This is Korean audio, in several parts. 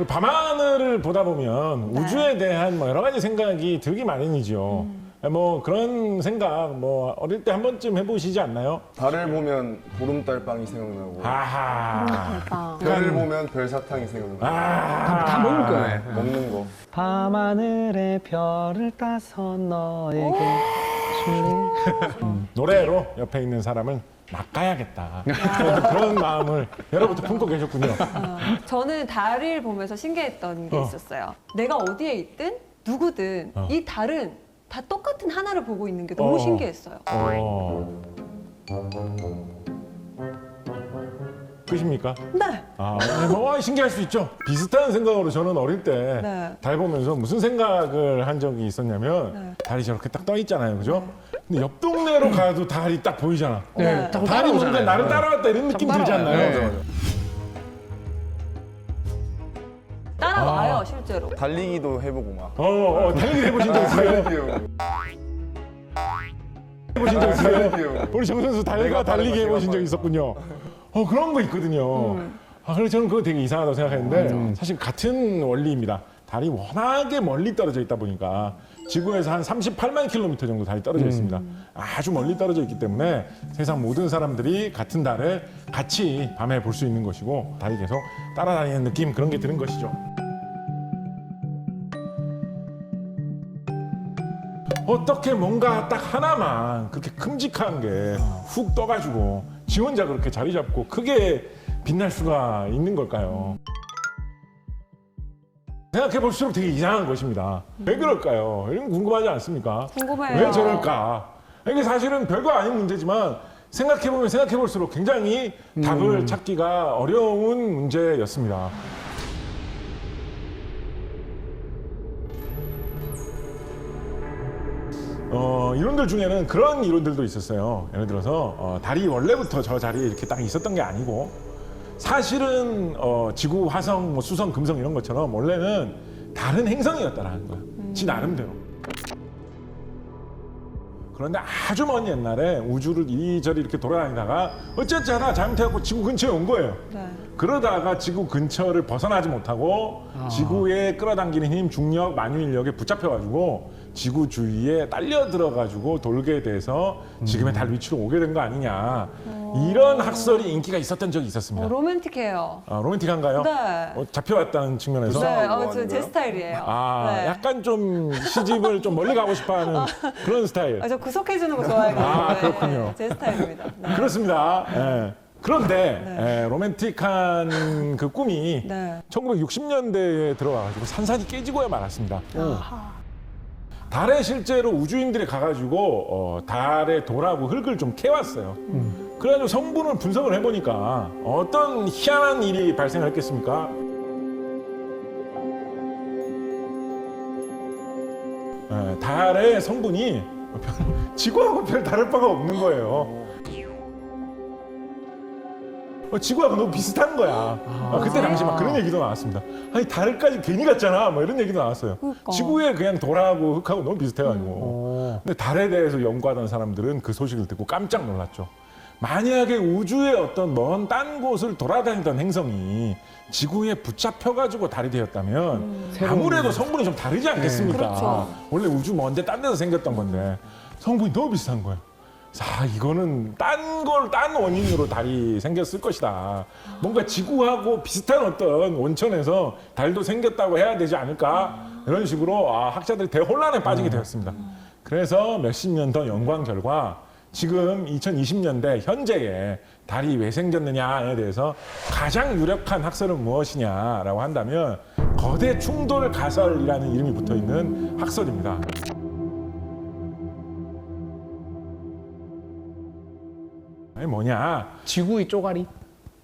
그리고 밤하늘을 보다 보면 우주에 대한 뭐 여러 가지 생각이 들기 마련이죠. 뭐 그런 생각 뭐 어릴 때 한 번쯤 해보시지 않나요? 달을 보면 보름달빵이 생각나고 아하. 별을 보면 별사탕이 생각나고 다 먹을 거예요. 먹는 거. 밤하늘에 별을 따서 너에게 줄래. 노래로 옆에 있는 사람을 낚아야겠다. 그런 마음을 여러분도 품고 계셨군요. 저는 달을 보면서 신기했던 게 있었어요. 내가 어디에 있든 누구든 이 달은 다 똑같은 하나를 보고 있는 게 너무 신기했어요. 끝입니까? 네. 뭐 신기할 수 있죠. 비슷한 생각으로 저는 어릴 때 네. 달 보면서 무슨 생각을 한 적이 있었냐면 네. 달이 저렇게 딱 떠 있잖아요, 그죠? 근데 옆 동네로 가도 달이 딱 보이잖아. 네. 자꾸 달이 뭔가 따라오잖아요. 나를 따라왔다 이런 느낌 들지 따라와요. 않나요? 네. 따라와요, 실제로. 달리기도 해보고 막. 달리기 해보신 적 있어요? 해보신 적 있어요? 우리 정 선수 달과 달리기 해보신 적 있었군요. 그런 거 있거든요. 그래서 저는 그거 되게 이상하다고 생각했는데 사실 같은 원리입니다. 달이 워낙에 멀리 떨어져 있다 보니까 지구에서 한 38만 킬로미터 정도 달이 떨어져 있습니다. 아주 멀리 떨어져 있기 때문에 세상 모든 사람들이 같은 달을 같이 밤에 볼 수 있는 것이고 달이 계속 따라다니는 느낌 그런 게 드는 것이죠. 어떻게 뭔가 딱 하나만 그렇게 큼직한 게 훅 떠가지고 지 혼자 그렇게 자리 잡고 크게 빛날 수가 있는 걸까요? 생각해 볼수록 되게 이상한 것입니다. 왜 그럴까요? 이런 거 궁금하지 않습니까? 궁금해요. 왜 저럴까? 이게 사실은 별거 아닌 문제지만 생각해 보면 생각해 볼수록 굉장히 답을 찾기가 어려운 문제였습니다. 이론들 중에는 그런 이론들도 있었어요. 예를 들어서 달이 원래부터 저 자리에 이렇게 딱 있었던 게 아니고 사실은 지구, 화성, 뭐 수성, 금성 이런 것처럼 원래는 다른 행성이었다라는 거예요. 지 나름대로. 그런데 아주 먼 옛날에 우주를 이리저리 이렇게 돌아다니다가 어쨌지 하다 잘못해갖고 지구 근처에 온 거예요. 네. 그러다가 지구 근처를 벗어나지 못하고 지구에 끌어당기는 힘, 중력, 만유인력에 붙잡혀가지고 지구 주위에 딸려 들어가지고 돌게 돼서 지금의 달 위치로 오게 된 거 아니냐. 이런 학설이 인기가 있었던 적이 있었습니다. 로맨틱해요. 로맨틱한가요? 네. 잡혀왔다는 측면에서. 네, 뭐 제 아닌가요? 스타일이에요. 네. 약간 좀 시집을 좀 멀리 가고 싶어하는 그런 스타일. 저 구속해주는 거 좋아해가지고. 그렇군요. 제 스타일입니다. 네. 그렇습니다. 예. 그런데 로맨틱한 그 꿈이 네. 1960년대에 들어와가지고 산산이 깨지고야 말았습니다. 달에 실제로 우주인들이 가가지고 달의 돌하고 흙을 좀 캐왔어요. 그래가지고 성분을 분석을 해보니까 어떤 희한한 일이 발생을 했겠습니까? 달의 성분이 지구하고 별 다를 바가 없는 거예요. 지구하고 너무 비슷한 거야. 그때 당시 막 그런 얘기도 나왔습니다. 아니 달까지 괜히 갔잖아. 뭐 이런 얘기도 나왔어요. 그러니까. 지구에 그냥 돌하고 흙하고 너무 비슷해가지고. 근데 달에 대해서 연구하던 사람들은 그 소식을 듣고 깜짝 놀랐죠. 만약에 우주의 어떤 먼 딴 곳을 돌아다니던 행성이 지구에 붙잡혀가지고 달이 되었다면 아무래도 성분이 좀 다르지 않겠습니까? 그렇죠. 원래 우주 먼데 딴 데서 생겼던 건데 성분이 너무 비슷한 거예요. 자, 이거는 딴 원인으로 달이 생겼을 것이다. 뭔가 지구하고 비슷한 어떤 원천에서 달도 생겼다고 해야 되지 않을까? 이런 식으로 학자들이 대혼란에 빠지게 되었습니다. 그래서 몇십 년 더 연구한 결과 지금 2020년대 현재에 달이 왜 생겼느냐에 대해서 가장 유력한 학설은 무엇이냐라고 한다면 거대 충돌 가설이라는 이름이 붙어 있는 학설입니다. 아니 뭐냐? 지구의 쪼가리?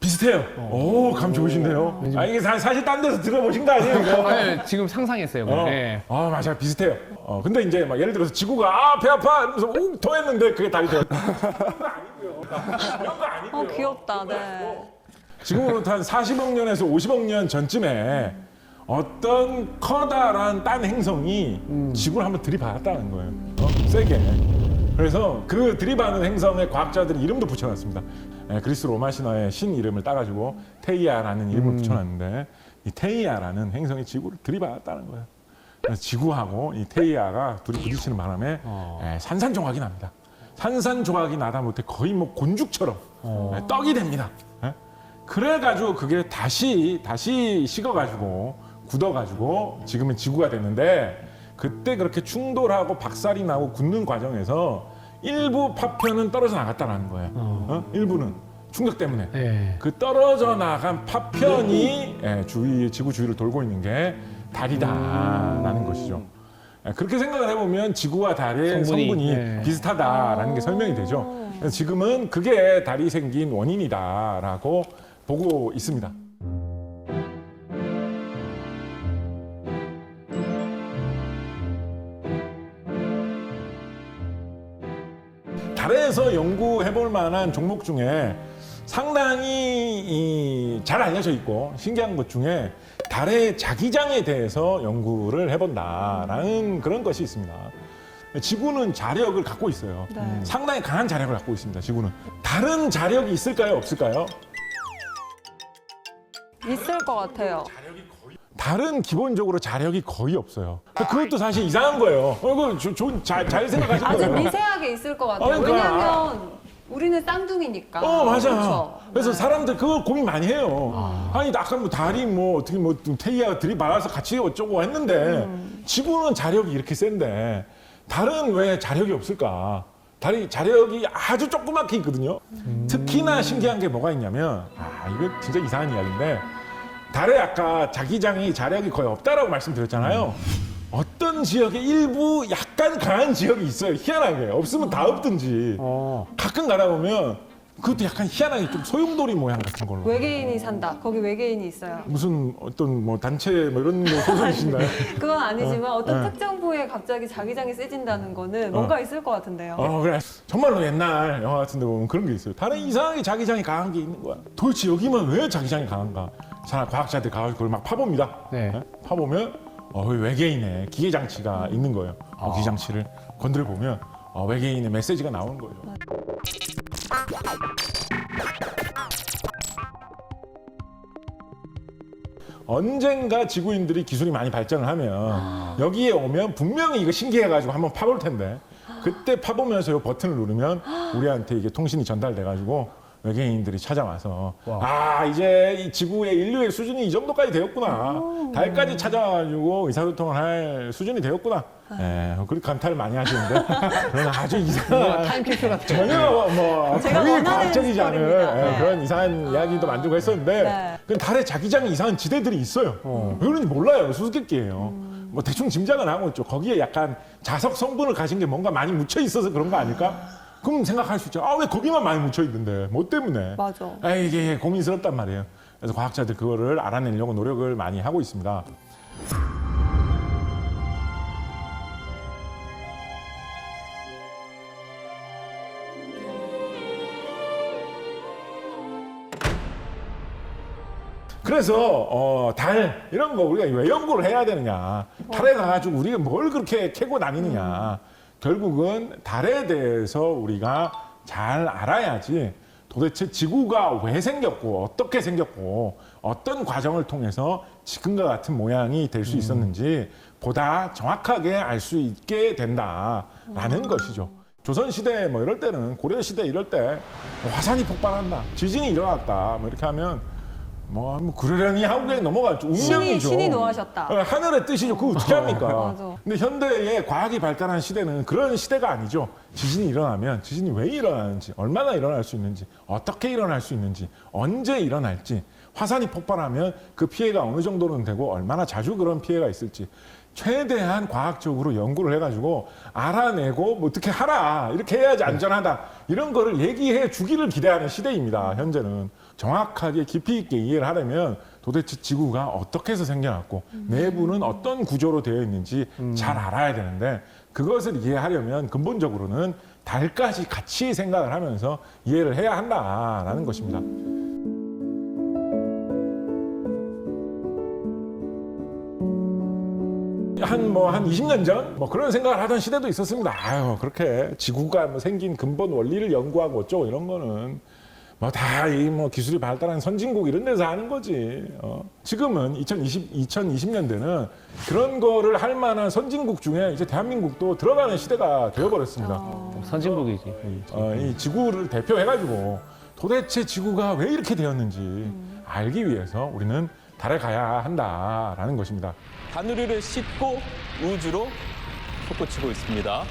비슷해요. 오, 감 좋으신데요. 이게 사실 딴 데서 들어보신 거 아니에요, 이거? 네, 지금 상상했어요. 네. 맞아요. 비슷해요. 근데 이제 막 예를 들어서 지구가 배 아파 이러면서 웅 토했는데 그게 달이 되었다. 그건 아니고요. 그런 거 아니고요. 귀엽다. 네. 지금으로부터 한 40억 년에서 50억 년 전쯤에 어떤 커다란 딴 행성이 지구를 한번 들이받았다는 거예요. 세게. 그래서 그 들이받는 행성에 과학자들이 이름도 붙여놨습니다. 그리스 로마 신화의 신 이름을 따가지고 테이아라는 이름을 붙여놨는데 이 테이아라는 행성이 지구를 들이받았다는 거예요. 그래서 지구하고 이 테이아가 둘이 부딪히는 바람에 산산조각이 납니다. 산산조각이 나다 못해 거의 뭐 곤죽처럼 떡이 됩니다. 그래가지고 그게 다시 식어가지고 굳어가지고 지금은 지구가 됐는데 그때 그렇게 충돌하고 박살이 나고 굳는 과정에서 일부 파편은 떨어져 나갔다는 거예요. 일부는 충격 때문에 네. 그 떨어져 나간 파편이 지구 주위를 돌고 있는 게 달이다라는 것이죠. 그렇게 생각을 해보면 지구와 달의 성분이 비슷하다라는 게 설명이 되죠. 그래서 지금은 그게 달이 생긴 원인이다라고 보고 있습니다. 달에서 연구해 볼 만한 종목 중에 상당히 잘 알려져 있고 신기한 것 중에 달의 자기장에 대해서 연구를 해본다라는 그런 것이 있습니다. 지구는 자력을 갖고 있어요. 네. 상당히 강한 자력을 갖고 있습니다. 지구는. 다른 자력이 있을까요? 없을까요? 있을 것 같아요. 달은 기본적으로 자력이 거의 없어요. 그것도 사실 이상한 거예요. 이거 잘 생각하신 아주 거예요. 미세하게 있을 것 같아요. 그러니까. 왜냐하면 우리는 쌍둥이니까. 맞아. 그렇죠. 그래서 네. 사람들 그걸 고민 많이 해요. 아니, 아까 뭐 달이 뭐 어떻게 뭐 테이아가 들이받아서 같이 어쩌고 했는데 지구는 자력이 이렇게 센데 달은 왜 자력이 없을까? 달이 자력이 아주 조그맣게 있거든요. 특히나 신기한 게 뭐가 있냐면, 이거 진짜 이상한 이야기인데, 달에 아까 자기장이 자력이 거의 없다라고 말씀드렸잖아요. 어떤 지역에 일부 약간 강한 지역이 있어요. 희한하게. 없으면 다 없든지. 가끔 가다 보면 그것도 약간 희한하게 좀 소용돌이 모양 같은 걸로. 외계인이 산다. 거기 외계인이 있어요. 무슨 어떤 뭐 단체 뭐 이런 거 소설이신가요? 그건 아니지만 어떤 특정 부에 갑자기 자기장이 세진다는 거는 뭔가 있을 것 같은데요. 그래. 정말로 옛날 영화 같은 데 보면 그런 게 있어요. 다른 이상하게 자기장이 강한 게 있는 거야. 도대체 여기만 왜 자기장이 강한가? 자, 과학자들 가서 그걸 막 파봅니다. 네. 파보면 외계인의 기계 장치가 있는 거예요. 기계 장치를 건드려 보면 외계인의 메시지가 나오는 거죠. 언젠가 지구인들이 기술이 많이 발전을 하면 여기에 오면 분명히 이거 신기해가지고 한번 파볼 텐데 그때 파보면서 이 버튼을 누르면 우리한테 이게 통신이 전달돼가지고 외계인들이 찾아와서 이제 이 지구의 인류의 수준이 이 정도까지 되었구나. 달까지 찾아와가지고 의사소통을 할 수준이 되었구나. 그렇게 감탄을 많이 하시는데 그건 아주 이상한 타임캡슐 같은 전혀 뭐 제가 거의 원하는 과학적이지 않은 스토리입니다. 네. 그런 이상한 이야기도 만들고 했었는데 네. 그 달에 자기장이 이상한 지대들이 있어요. 왜 그런지 몰라요. 수수께끼예요. 뭐 대충 짐작은 하고 있죠. 거기에 약간 자석 성분을 가진 게 뭔가 많이 묻혀 있어서 그런 거 아닐까? 그럼 생각할 수 있죠. 왜 거기만 많이 묻혀 있는데? 뭐 때문에? 맞아. 이게 고민스럽단 말이에요. 그래서 과학자들 그거를 알아내려고 노력을 많이 하고 있습니다. 그래서 달 이런 거 우리가 왜 연구를 해야 되느냐? 달에 가가지고 우리가 뭘 그렇게 캐고 다니느냐? 결국은 달에 대해서 우리가 잘 알아야지 도대체 지구가 왜 생겼고 어떻게 생겼고 어떤 과정을 통해서 지금과 같은 모양이 될 수 있었는지 보다 정확하게 알 수 있게 된다라는 것이죠. 조선시대 뭐 이럴 때는 고려시대 이럴 때 화산이 폭발한다, 지진이 일어났다 뭐 이렇게 하면 뭐 그러려니 하고 그냥 넘어갔죠. 운명이죠. 신이 노하셨다. 하늘의 뜻이죠. 그거 어떻게 합니까? 맞아. 근데 현대의 과학이 발달한 시대는 그런 시대가 아니죠. 지진이 일어나면 지진이 왜 일어나는지, 얼마나 일어날 수 있는지, 어떻게 일어날 수 있는지, 언제 일어날지, 화산이 폭발하면 그 피해가 어느 정도는 되고 얼마나 자주 그런 피해가 있을지 최대한 과학적으로 연구를 해가지고 알아내고 뭐 어떻게 하라, 이렇게 해야지 안전하다, 이런 거를 얘기해 주기를 기대하는 시대입니다. 현재는 정확하게 깊이 있게 이해를 하려면 도대체 지구가 어떻게 해서 생겨났고 내부는 어떤 구조로 되어 있는지 잘 알아야 되는데, 그것을 이해하려면 근본적으로는 달까지 같이 생각을 하면서 이해를 해야 한다라는 것입니다. 한 20년 전 그런 생각을 하던 시대도 있었습니다. 그렇게 지구가 생긴 근본 원리를 연구하고 어쩌고 이런 거는 뭐 다 이 뭐 기술이 발달한 선진국 이런 데서 하는 거지. 지금은 2020년대는 그런 거를 할 만한 선진국 중에 이제 대한민국도 들어가는 시대가 되어버렸습니다. 선진국이지. 이 지구를 대표해가지고 도대체 지구가 왜 이렇게 되었는지 알기 위해서 우리는 달에 가야 한다라는 것입니다. 다누리를 싣고 우주로 솟구치고 있습니다.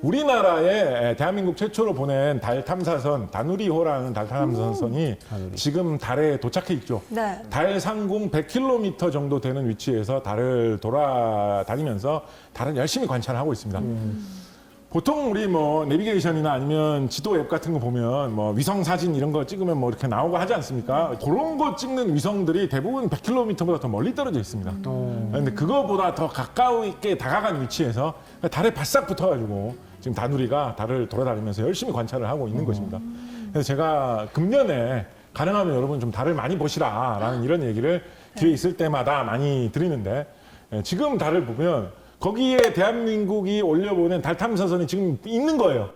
우리나라에 대한민국 최초로 보낸 달 탐사선 다누리호라는 달 탐사선이 지금 달에 도착해 있죠. 네. 달 상공 100km 정도 되는 위치에서 달을 돌아다니면서 달을 열심히 관찰하고 있습니다. 보통 우리 뭐 내비게이션이나 아니면 지도 앱 같은 거 보면 뭐 위성 사진 이런 거 찍으면 뭐 이렇게 나오고 하지 않습니까? 그런 거 찍는 위성들이 대부분 100km보다 더 멀리 떨어져 있습니다. 근데 그거보다 더 가까이게 다가간 위치에서 달에 바싹 붙어가지고 지금 다누리가 달을 돌아다니면서 열심히 관찰을 하고 있는 것입니다. 그래서 제가 금년에 가능하면 여러분 좀 달을 많이 보시라라는 이런 얘기를 기회 있을 때마다 많이 드리는데 지금 달을 보면 거기에 대한민국이 올려보낸 달 탐사선이 지금 있는 거예요.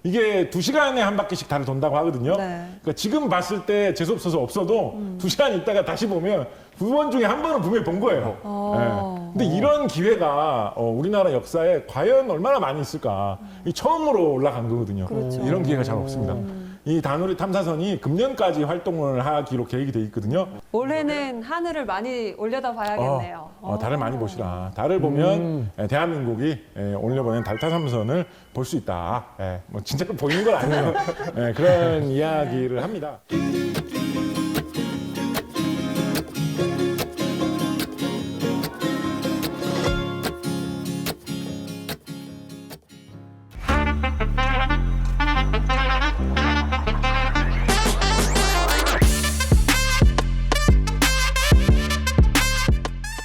이게 2시간에 한 바퀴씩 달을 돈다고 하거든요. 네. 그러니까 지금 봤을 때 재수없어서 없어도 2시간 있다가 다시 보면 2번 중에 한 번은 분명히 본 거예요. 네. 근데 이런 기회가 우리나라 역사에 과연 얼마나 많이 있을까. 이 처음으로 올라간 거거든요. 이런 기회가 잘 없습니다. 이 다누리 탐사선이 금년까지 활동을 하기로 계획이 돼 있거든요. 올해는 하늘을 많이 올려다 봐야겠네요. 달을 많이 보시라. 달을 보면 대한민국이 올려보낸 달 탐사선을 볼 수 있다. 뭐 진짜로 보이는 건 아니에요. 그런 이야기를 합니다.